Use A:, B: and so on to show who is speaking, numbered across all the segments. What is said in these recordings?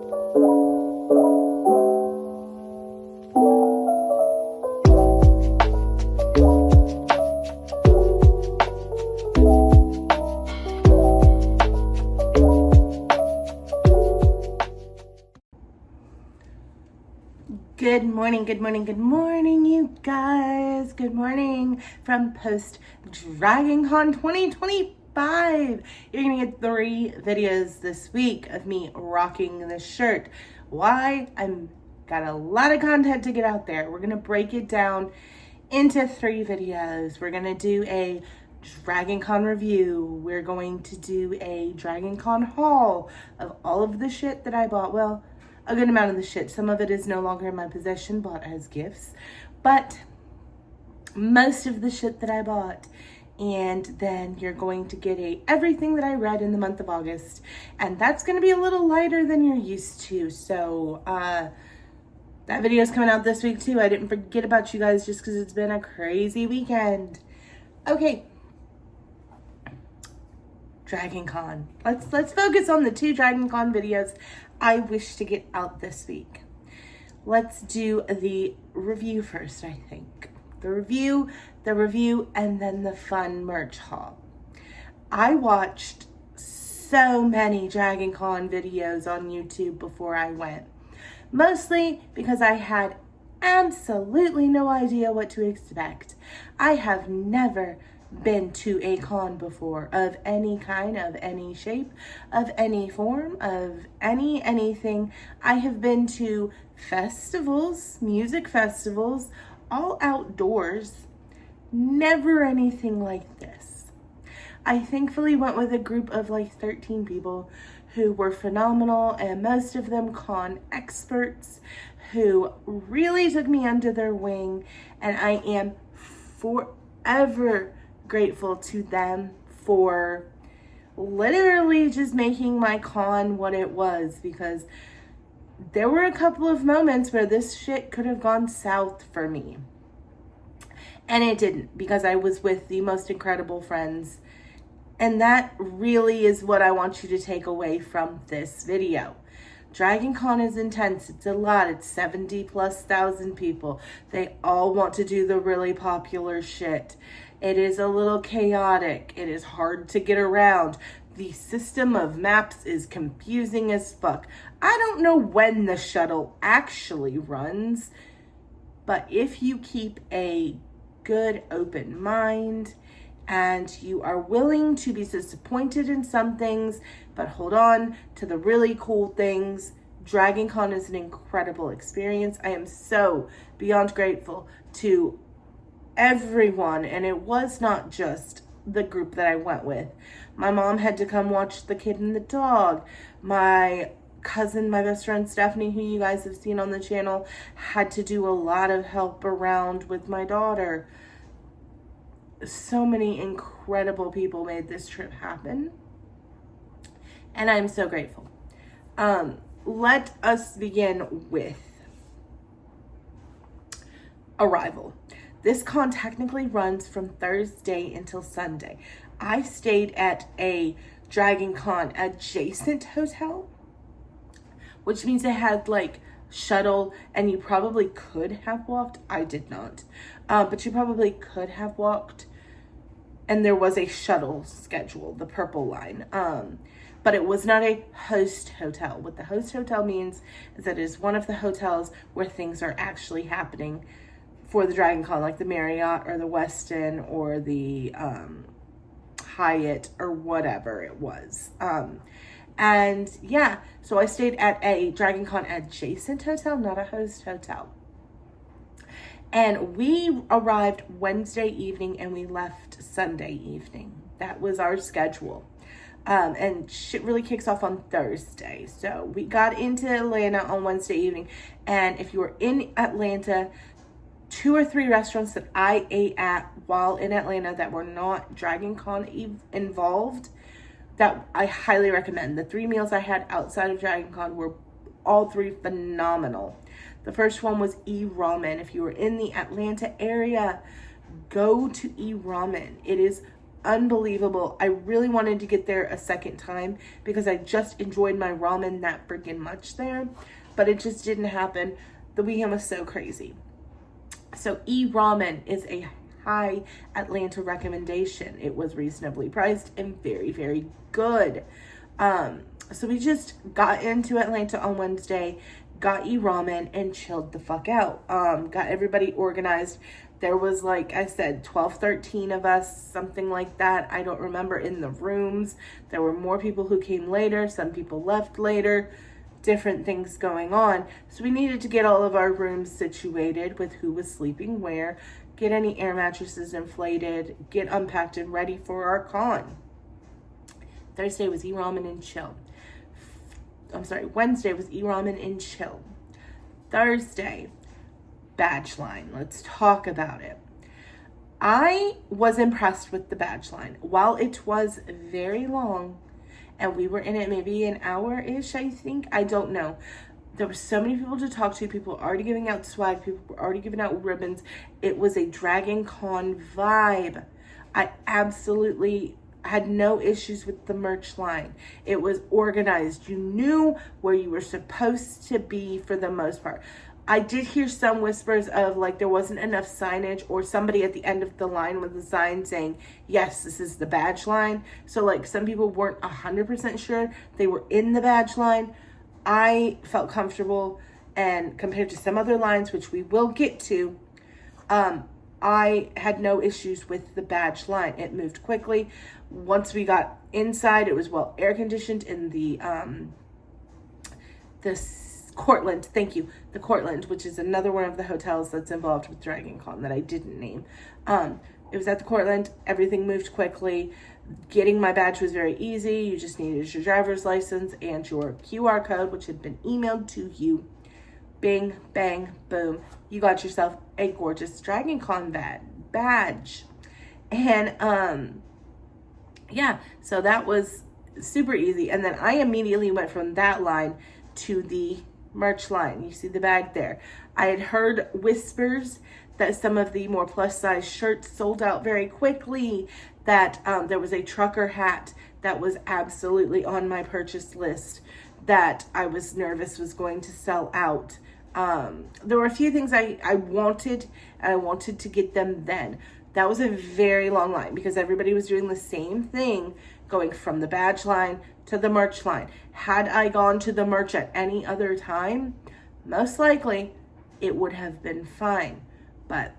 A: Good morning, good morning, good morning, you guys. Good morning from post Dragoncon 2025. You're gonna get 3 videos this week of me rocking this shirt. Why? I'm got a lot of content to get out there. We're gonna break it down into 3 videos. We're gonna do a Dragoncon review. We're going to do a Dragoncon haul of all of the shit that I bought. Well, a good amount of the shit. Some of it is no longer in my possession, bought as gifts, but most of the shit that I bought. And then you're going to get everything that I read in the month of August, and that's going to be a little lighter than you're used to. So that video is coming out this week too. I didn't forget about you guys just because it's been a crazy weekend. Okay, Dragoncon. Let's focus on the 2 Dragoncon videos I wish to get out this week. Let's do the review first, I think. The review, and then the fun merch haul. I watched so many Dragoncon videos on YouTube before I went. Mostly because I had absolutely no idea what to expect. I have never been to a con before, of any kind, of any shape, of any form, of anything. I have been to festivals, music festivals, all outdoors, never anything like this. I thankfully went with a group of like 13 people who were phenomenal, and most of them con experts who really took me under their wing, and I am forever grateful to them for literally just making my con what it was, because there were a couple of moments where this shit could have gone south for me, and it didn't, because I was with the most incredible friends. And that really is what I want you to take away from this video. Dragoncon is intense. It's a lot. It's 70,000+ people. They all want to do the really popular shit. It is a little chaotic. It is hard to get around. The system of maps is confusing as fuck. I don't know when the shuttle actually runs, but if you keep a good open mind and you are willing to be disappointed in some things, but hold on to the really cool things, Dragoncon is an incredible experience. I am so beyond grateful to everyone, and it was not just the group that I went with. My mom had to come watch the kid and the dog. My cousin, my best friend Stephanie, who you guys have seen on the channel, had to do a lot of help around with my daughter. So many incredible people made this trip happen, and I'm so grateful. Let us begin with arrival. This con technically runs from Thursday until Sunday. I stayed at a Dragoncon adjacent hotel, which means it had like shuttle, and you probably could have walked. I did not, but you probably could have walked, and there was a shuttle schedule, the purple line, but it was not a host hotel. What the host hotel means is that it is one of the hotels where things are actually happening for the Dragoncon, like the Marriott or the Westin or the Hyatt or whatever it was. And yeah, so I stayed at a Dragoncon adjacent hotel, not a host hotel. And we arrived Wednesday evening and we left Sunday evening. That was our schedule. And shit really kicks off on Thursday. So we got into Atlanta on Wednesday evening. And if you were in Atlanta, 2 or 3 restaurants that I ate at while in Atlanta that were not Dragoncon involved, that I highly recommend. The 3 meals I had outside of Dragoncon were all 3 phenomenal. The first one was E-Ramen. If you were in the Atlanta area, go to E-Ramen. It is unbelievable. I really wanted to get there a second time because I just enjoyed my ramen that freaking much there, but it just didn't happen. The weekend was so crazy. So E-Ramen is a high Atlanta recommendation. It was reasonably priced and very, very good. So we just got into Atlanta on Wednesday, got E-Ramen, and chilled the fuck out. Got everybody organized. There was, like I said, 12, 13 of us, something like that. I don't remember, in the rooms. There were more people who came later. Some people left later. Different things going on. So we needed to get all of our rooms situated with who was sleeping where, get any air mattresses inflated, get unpacked and ready for our con. Thursday was E-Ramen and chill. Wednesday was E-Ramen and chill. Thursday, badge line. Let's talk about it. I was impressed with the badge line. While it was very long, and we were in it maybe an hour-ish, I think. I don't know. There were so many people to talk to. People were already giving out swag. People were already giving out ribbons. It was a Dragoncon vibe. I absolutely had no issues with the merch line. It was organized. You knew where you were supposed to be for the most part. I did hear some whispers of like there wasn't enough signage, or somebody at the end of the line with a sign saying, yes, this is the badge line. So like some people weren't 100% sure they were in the badge line. I felt comfortable, and compared to some other lines, which we will get to, I had no issues with the badge line. It moved quickly. Once we got inside, it was well air conditioned in the Cortland, thank you. The Cortland, which is another one of the hotels that's involved with Dragoncon that I didn't name. It was at the Cortland. Everything moved quickly. Getting my badge was very easy. You just needed your driver's license and your QR code, which had been emailed to you. Bing, bang, boom. You got yourself a gorgeous Dragoncon badge. And yeah, so that was super easy. And then I immediately went from that line to the merch line. You see the bag there. I had heard whispers that some of the more plus size shirts sold out very quickly, that there was a trucker hat that was absolutely on my purchase list that I was nervous was going to sell out. There were a few things I wanted, and I wanted to get them then. That was a very long line because everybody was doing the same thing, going from the badge line to the merch line. Had I gone to the merch at any other time, most likely it would have been fine. But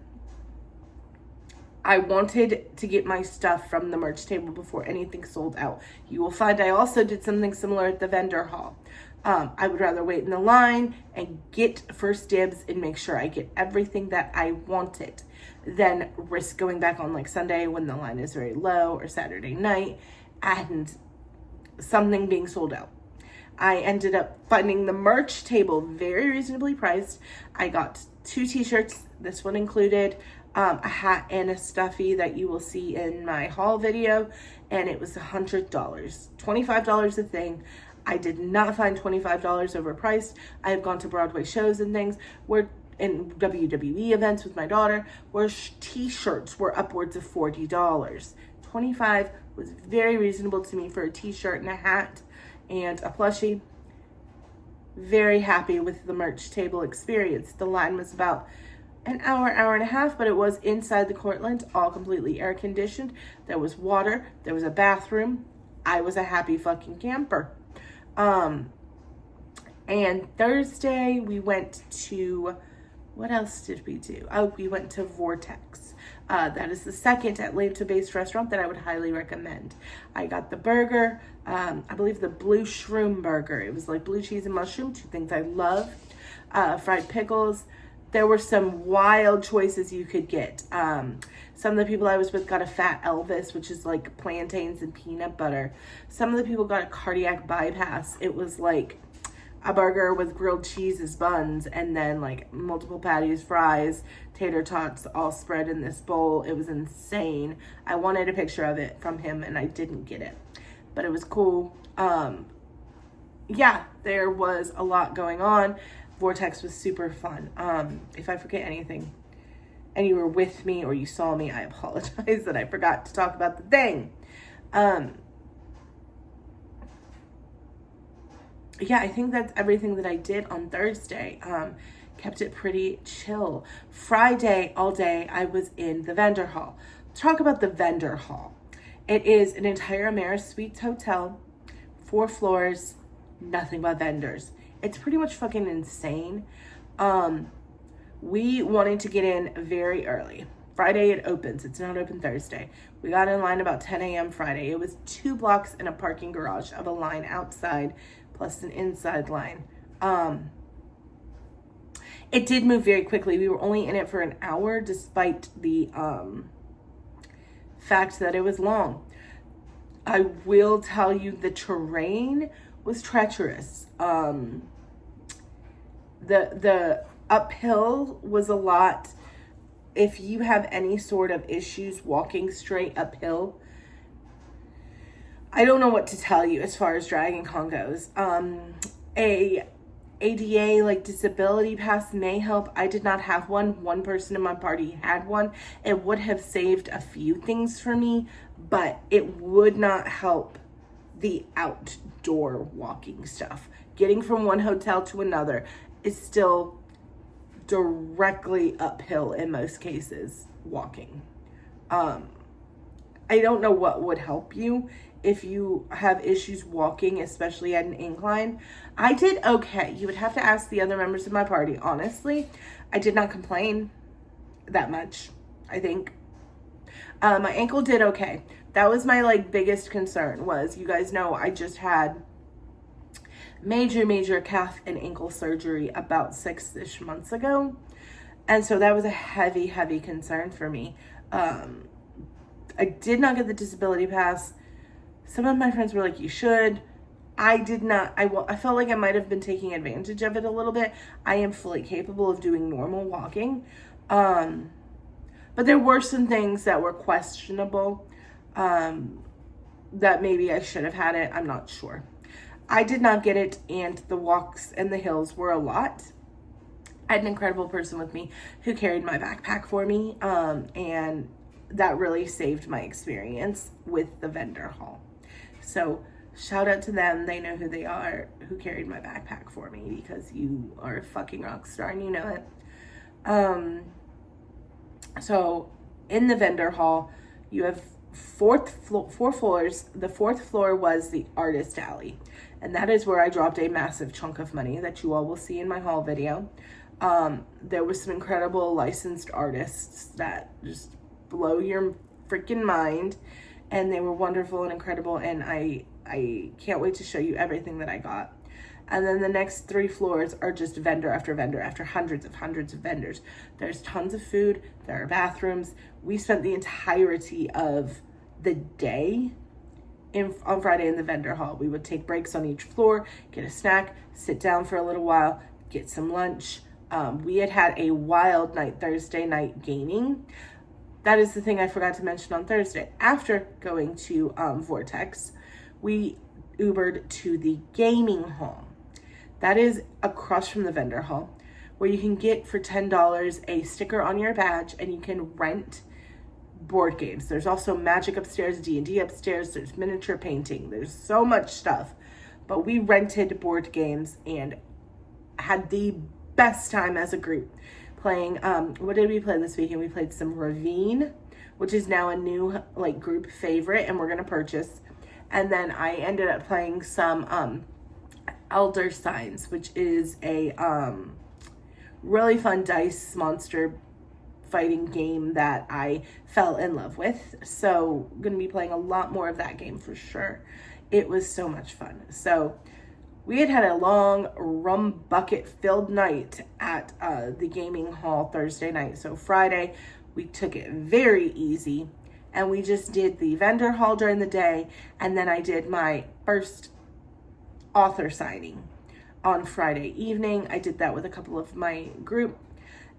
A: I wanted to get my stuff from the merch table before anything sold out. You will find I also did something similar at the vendor hall. I would rather wait in the line and get first dibs and make sure I get everything that I wanted than risk going back on like Sunday when the line is very low, or Saturday night and something being sold out. I ended up finding the merch table very reasonably priced. I got 2 t-shirts. This one included a hat and a stuffy that you will see in my haul video, and it was $100, $25 a thing. I did not find $25 overpriced. I have gone to Broadway shows and things where, in WWE events with my daughter, where t-shirts were upwards of $40. $25 was very reasonable to me for a t-shirt and a hat and a plushie. Very happy with the merch table experience. The line was about an hour, hour and a half, but it was inside the Cortland, all completely air conditioned. There was water, there was a bathroom. I was a happy fucking camper. And Thursday we went to, what else did we do? Oh, we went to Vortex. That is the second Atlanta-based restaurant that I would highly recommend. I got the burger, I believe the blue shroom burger. It was like blue cheese and mushroom, 2 things I love. Fried pickles. There were some wild choices you could get. Some of the people I was with got a Fat Elvis, which is like plantains and peanut butter. Some of the people got a cardiac bypass. It was like a burger with grilled cheese as buns, and then like multiple patties, fries, tater tots, all spread in this bowl. It was insane. I wanted a picture of it from him and I didn't get it, but it was cool. Yeah, there was a lot going on. Vortex was super fun. If I forget anything, and you were with me or you saw me, I apologize that I forgot to talk about the thing. Yeah, I think that's everything that I did on Thursday. Kept it pretty chill. Friday, all day, I was in the vendor hall. Let's talk about the vendor hall. It is an entire AmeriSuites hotel, 4 floors, nothing but vendors. It's pretty much fucking insane. We wanted to get in very early. Friday it opens. It's not open Thursday. We got in line about 10 a.m. Friday. It was 2 blocks in a parking garage of a line outside plus an inside line. It did move very quickly. We were only in it for an hour despite the fact that it was long. I will tell you the terrain was treacherous. The uphill was a lot. If you have any sort of issues walking straight uphill, I don't know what to tell you as far as Dragoncon goes. A ADA, like disability pass, may help. I did not have one. One person in my party had one. It would have saved a few things for me, but it would not help the outdoor walking stuff. Getting from one hotel to another is still directly uphill in most cases walking. I don't know what would help you if you have issues walking, especially at an incline. I did okay. You would have to ask the other members of my party. Honestly, I did not complain that much, I think. My ankle did okay. That was my biggest concern. Was, you guys know, I just had major calf and ankle surgery about 6-ish months ago. And so that was a heavy concern for me. I did not get the disability pass. Some of my friends were like, you should. I did not. I felt like I might have been taking advantage of it a little bit. I am fully capable of doing normal walking. But there were some things that were questionable, that maybe I should have had it. I'm not sure. I did not get it, and the walks and the hills were a lot. I had an incredible person with me who carried my backpack for me, and that really saved my experience with the vendor hall. So shout out to them. They know who they are, who carried my backpack for me, because you are a fucking rock star and you know it. So in the vendor hall, you have 4 floors. The 4th floor was the artist alley. And that is where I dropped a massive chunk of money that you all will see in my haul video. There was some incredible licensed artists that just blow your freaking mind. And they were wonderful and incredible. And I can't wait to show you everything that I got. And then the next 3 floors are just vendor after vendor after hundreds of vendors. There's tons of food. There are bathrooms. We spent the entirety of the day on Friday in the vendor hall. We would take breaks on each floor, get a snack, sit down for a little while, get some lunch. We had a wild night Thursday night gaming. That is the thing I forgot to mention on Thursday. After going to Vortex, we Ubered to the gaming hall. That is across from the vendor hall, where you can get for $10 a sticker on your badge, and you can rent board games. There's also Magic upstairs, D&D upstairs, there's miniature painting, there's so much stuff. But we rented board games and had the best time as a group playing. What did we play this weekend? We played some Ravine, which is now a new group favorite, and we're gonna purchase. And then I ended up playing some Elder Signs, which is a really fun dice monster fighting game that I fell in love with. So I'm gonna be playing a lot more of that game for sure. It was so much fun. So we had a long rum bucket filled night at the gaming hall Thursday night. So Friday we took it very easy, and we just did the vendor hall during the day, and then I did my first author signing on Friday evening. I did that with a couple of my group,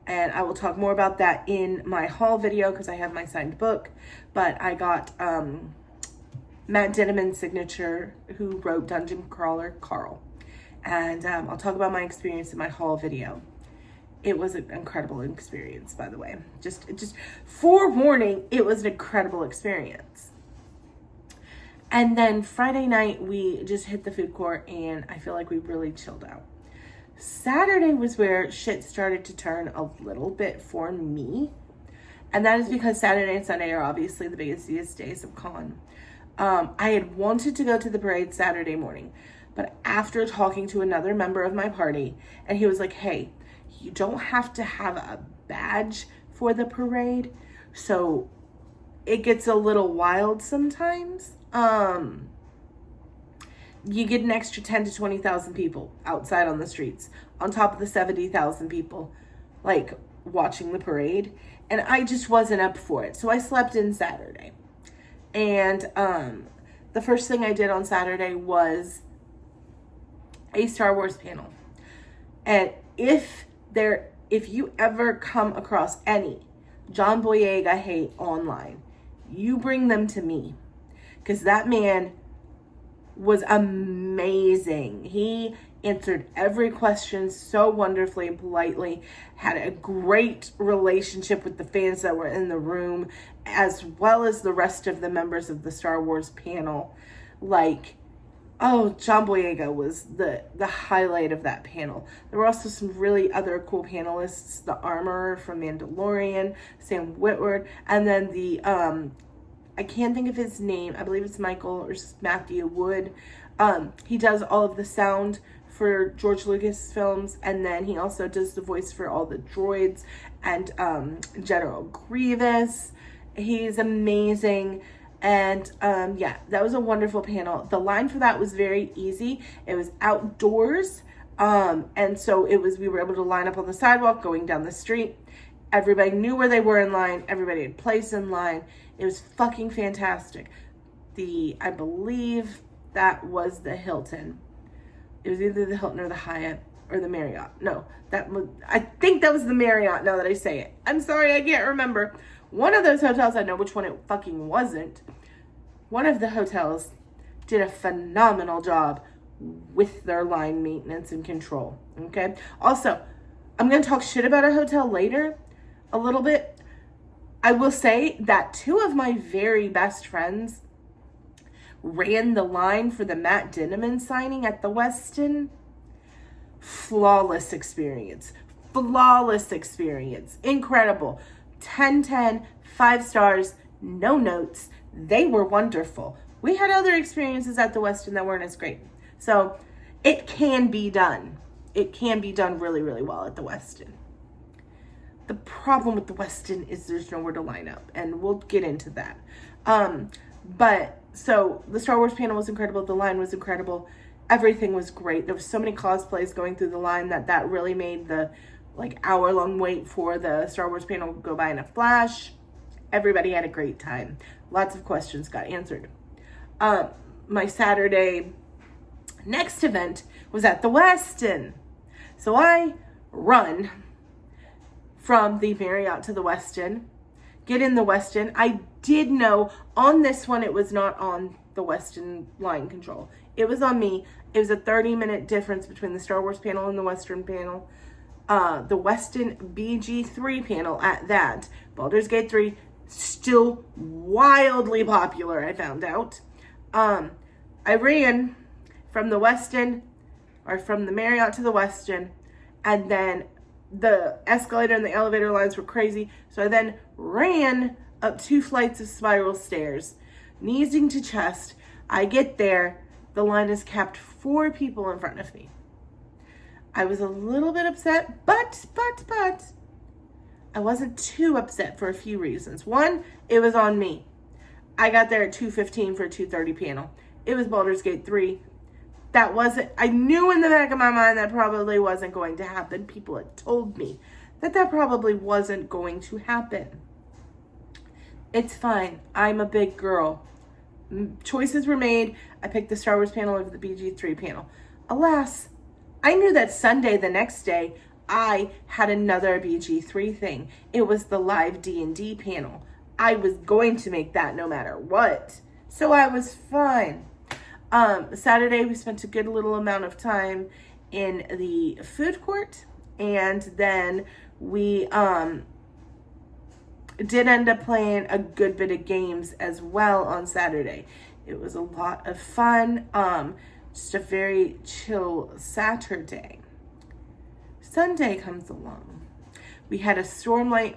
A: and I will talk more about that in my haul video because I have my signed book. But I got Matt Denneman's signature, who wrote Dungeon Crawler Carl, and I'll talk about my experience in my haul video. It was an incredible experience, by the way. Just forewarning, it was an incredible experience. And then Friday night, we just hit the food court, and I feel like we really chilled out. Saturday was where shit started to turn a little bit for me. And that is because Saturday and Sunday are obviously the busiest days of con. I had wanted to go to the parade Saturday morning, but after talking to another member of my party, and he was like, hey, you don't have to have a badge for the parade, so it gets a little wild sometimes. You get an extra 10 to 20,000 people outside on the streets, on top of the 70,000 people, like, watching the parade. And I just wasn't up for it. So I slept in Saturday. And the first thing I did on Saturday was a Star Wars panel. And if you ever come across any John Boyega hate online, you bring them to me. Because that man was amazing. He answered every question so wonderfully and politely, had a great relationship with the fans that were in the room, as well as the rest of the members of the Star Wars panel. Like, oh, John Boyega was the highlight of that panel. There were also some really other cool panelists, the Armorer from Mandalorian, Sam Witwer, and then the, I can't think of his name, I believe it's Michael or Matthew Wood. He does all of the sound for George Lucas films, and then he also does the voice for all the droids and General Grievous. He's amazing. And yeah, that was a wonderful panel. The line for that was very easy. It was outdoors, and so we were able to line up on the sidewalk going down the street. Everybody knew where they were in line. Everybody had place in line. It was fucking fantastic. I believe that was the Hilton. It was either the Hilton or the Hyatt or the Marriott. No, I think that was the Marriott now that I say it. I'm sorry, I can't remember. One of those hotels, I know which one it fucking wasn't. One of the hotels did a phenomenal job with their line maintenance and control. Okay? Also, I'm going to talk shit about a hotel later a little bit. I will say that two of my very best friends ran the line for the Matt Dinniman signing at the Westin. Flawless experience. Incredible. 10/10, 5 stars, no notes. They were wonderful. We had other experiences at the Westin that weren't as great. So it can be done. It can be done really, really well at the Westin. The problem with the Westin is there's nowhere to line up, and we'll get into that. So the Star Wars panel was incredible. The line was incredible. Everything was great. There was so many cosplays going through the line that really made the hour-long wait for the Star Wars panel go by in a flash. Everybody had a great time. Lots of questions got answered. My Saturday next event was at the Westin. So I run from the Marriott to the Westin, get in the Westin. I did know on this one it was not on the Westin line control. It was on me. It was a 30-minute difference between the Star Wars panel and the Western panel. The Westin BG3 panel at that. Baldur's Gate 3, still wildly popular, I found out. I ran from the Westin, or from the Marriott to the Westin, and then the escalator and the elevator lines were crazy. So I then ran up 2 flights of spiral stairs, knees into chest. I get there, the line is capped 4 people in front of me. I was a little bit upset, but I wasn't too upset for a few reasons. One, it was on me. I got there at 2:15 for a 2:30 panel. It was Baldur's Gate 3. I knew in the back of my mind that probably wasn't going to happen. People had told me that probably wasn't going to happen. It's fine. I'm a big girl. Choices were made. I picked the Star Wars panel over the BG3 panel. Alas, I knew that Sunday, the next day, I had another BG3 thing. It was the live D&D panel. I was going to make that no matter what. So I was fine. Saturday, we spent a good little amount of time in the food court. And then we did end up playing a good bit of games as well on Saturday. It was a lot of fun. Just a very chill Saturday. Sunday comes along. We had a Cosmere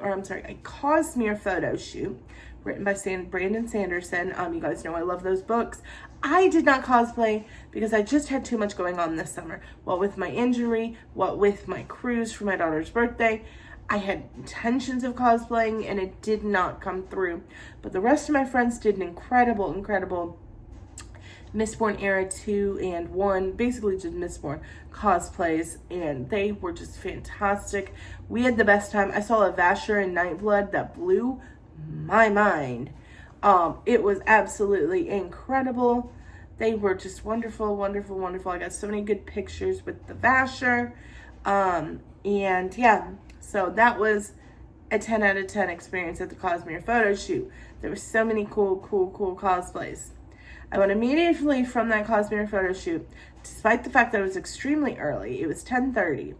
A: photo shoot written by Brandon Sanderson. You guys know I love those books. I did not cosplay because I just had too much going on this summer. What with my injury, what with my cruise for my daughter's birthday. I had intentions of cosplaying and it did not come through. But the rest of my friends did an incredible Mistborn Era 2 and 1, basically just Mistborn cosplays, and they were just fantastic. We had the best time. I saw a Vasher in Nightblood that blew my mind. It was absolutely incredible. They were just wonderful. I got so many good pictures with the Vasher. And yeah, so that was a 10 out of 10 experience at the Cosmere photo shoot. There were so many cool cosplays. I went immediately from that Cosmere photo shoot, despite the fact that it was extremely early. It was 10:30,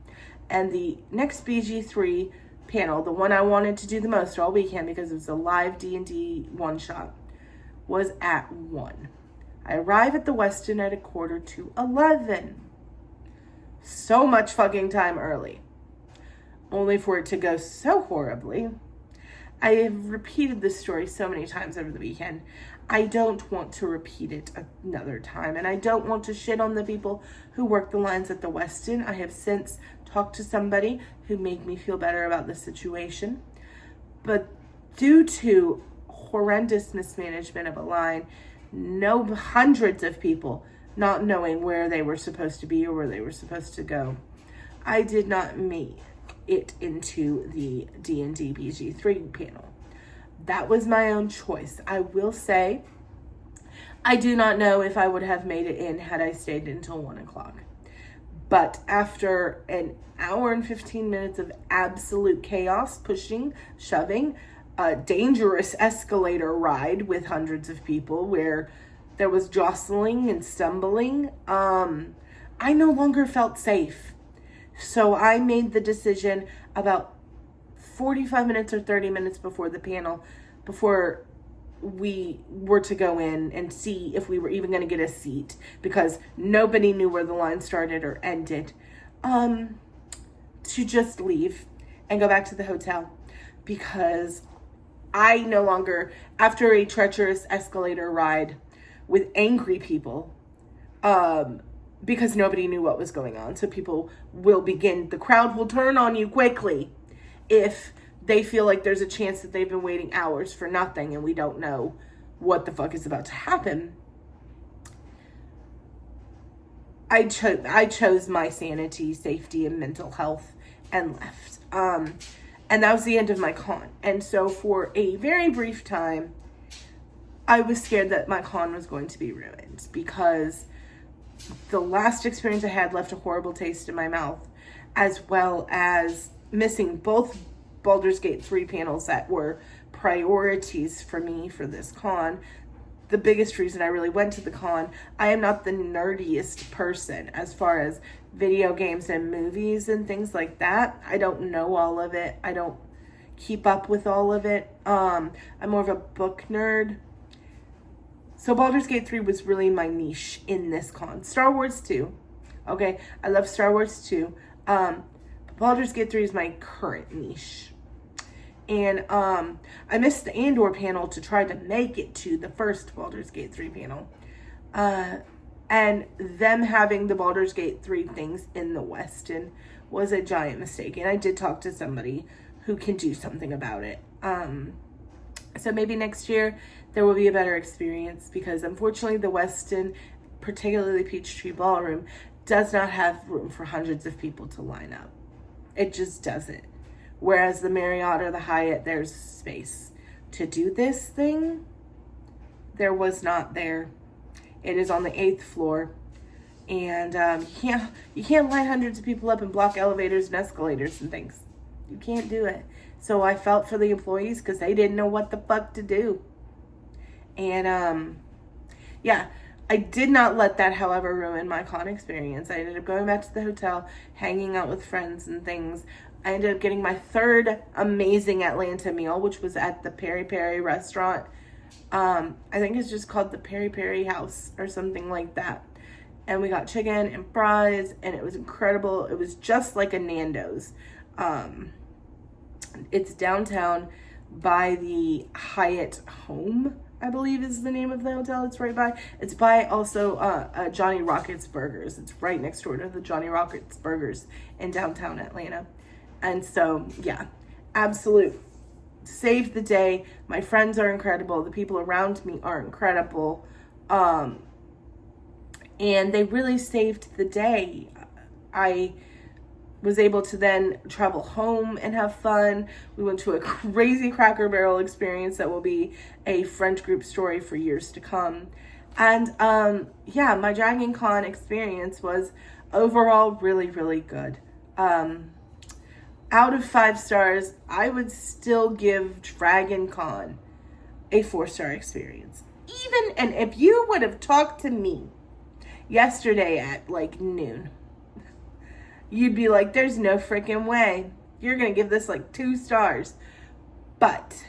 A: and the next BG3 panel, the one I wanted to do the most all weekend because it was a live D&D one-shot, was at 1. I arrived at the Westin at 11:15. So much fucking time early, only for it to go so horribly. I have repeated this story so many times over the weekend. I don't want to repeat it another time, and I don't want to shit on the people who work the lines at the Westin. I have since talked to somebody who made me feel better about the situation. But due to horrendous mismanagement of a line, hundreds of people not knowing where they were supposed to be or where they were supposed to go, I did not make it into the D&D BG3 panel. That was my own choice. I will say, I do not know if I would have made it in had I stayed until 1 o'clock. But after an hour and 15 minutes of absolute chaos, pushing, shoving, a dangerous escalator ride with hundreds of people where there was jostling and stumbling, I no longer felt safe. So I made the decision about 45 minutes or 30 minutes before the panel, before we were to go in and see if we were even going to get a seat, because nobody knew where the line started or ended, to just leave and go back to the hotel, because I no longer, after a treacherous escalator ride with angry people, because nobody knew what was going on. So the crowd will turn on you quickly if they feel like there's a chance that they've been waiting hours for nothing and we don't know what the fuck is about to happen. I chose my sanity, safety, and mental health and left. And that was the end of my con. And so for a very brief time, I was scared that my con was going to be ruined, because the last experience I had left a horrible taste in my mouth, as well as missing both Baldur's Gate 3 panels that were priorities for me for this con. The biggest reason I really went to the con, I am not the nerdiest person as far as video games and movies and things like that. I don't know all of it. I don't keep up with all of it. I'm more of a book nerd. So Baldur's Gate 3 was really my niche in this con. Star Wars 2. Okay, I love Star Wars 2. But Baldur's Gate 3 is my current niche. And I missed the Andor panel to try to make it to the first Baldur's Gate 3 panel. And them having the Baldur's Gate 3 things in the Westin was a giant mistake. And I did talk to somebody who can do something about it. So maybe next year there will be a better experience, because unfortunately the Westin, particularly Peachtree Ballroom, does not have room for hundreds of people to line up. It just doesn't. Whereas the Marriott or the Hyatt, there's space to do this thing. There was not there. It is on the 8th floor. And you can't line hundreds of people up and block elevators and escalators and things. You can't do it. So I felt for the employees, because they didn't know what the fuck to do. And yeah, I did not let that, however, ruin my con experience. I ended up going back to the hotel, hanging out with friends and things. I ended up getting my third amazing Atlanta meal, which was at the Peri Peri restaurant. I think it's just called the Peri Peri House or something like that. And we got chicken and fries, and it was incredible. It was just like a Nando's. It's downtown by the Hyatt Home, I believe is the name of the hotel. It's right by. It's by also Johnny Rockets Burgers. It's right next door to the Johnny Rockets Burgers in downtown Atlanta. And so, yeah, absolute saved the day. My friends are incredible. The people around me are incredible. And they really saved the day. I was able to then travel home and have fun. We went to a crazy Cracker Barrel experience that will be a French group story for years to come. And yeah, my Dragoncon experience was overall really, really good. Out of 5 stars, I would still give Dragoncon a 4-star experience. Even, and if you would have talked to me yesterday at like noon, you'd be like, there's no freaking way. You're going to give this like 2 stars. But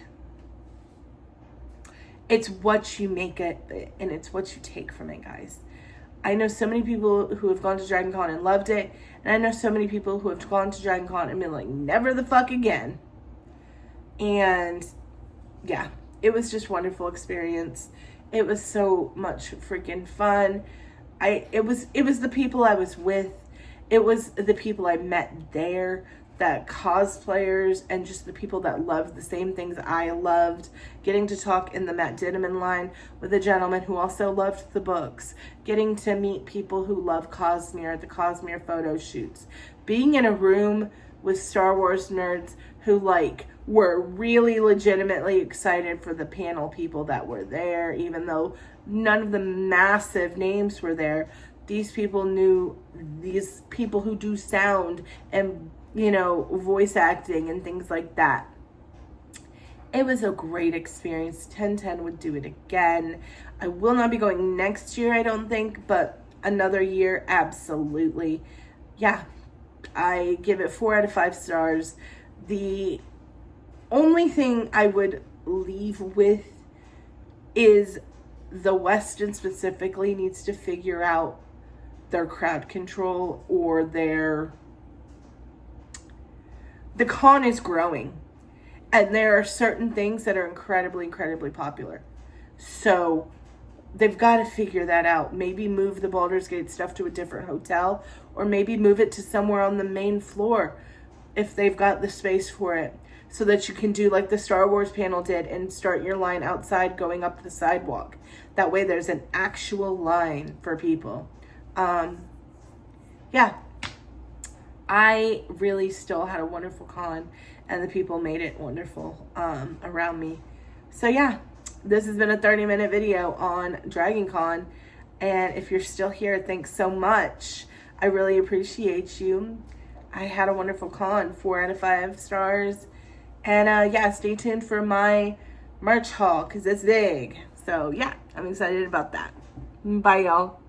A: it's what you make it, and it's what you take from it, guys. I know so many people who have gone to Dragoncon and loved it. And I know so many people who have gone to Dragoncon and been like, never the fuck again. And yeah, it was just a wonderful experience. It was so much freaking fun. It was the people I was with. It was the people I met there, that cosplayers, and just the people that loved the same things I loved. Getting to talk in the Matt Dittman line with a gentleman who also loved the books. Getting to meet people who love Cosmere at the Cosmere photo shoots. Being in a room with Star Wars nerds who like were really legitimately excited for the panel people that were there, even though none of the massive names were there. These people knew these people who do sound and, you know, voice acting and things like that. It was a great experience. 10/10 would do it again. I will not be going next year, I don't think, but another year, absolutely. Yeah, I give it 4 out of 5 stars. The only thing I would leave with is the Westin specifically needs to figure out their crowd control or the con is growing, and there are certain things that are incredibly, incredibly popular. So they've got to figure that out. Maybe move the Baldur's Gate stuff to a different hotel, or maybe move it to somewhere on the main floor if they've got the space for it, so that you can do like the Star Wars panel did and start your line outside going up the sidewalk. That way there's an actual line for people. Yeah, I really still had a wonderful con, and the people made it wonderful around me. So yeah, this has been a 30-minute video on Dragoncon, and if you're still here, thanks so much. I really appreciate you. I had a wonderful con, 4 out of 5 stars. And yeah, stay tuned for my merch haul because it's big. So yeah, I'm excited about that. Bye, y'all.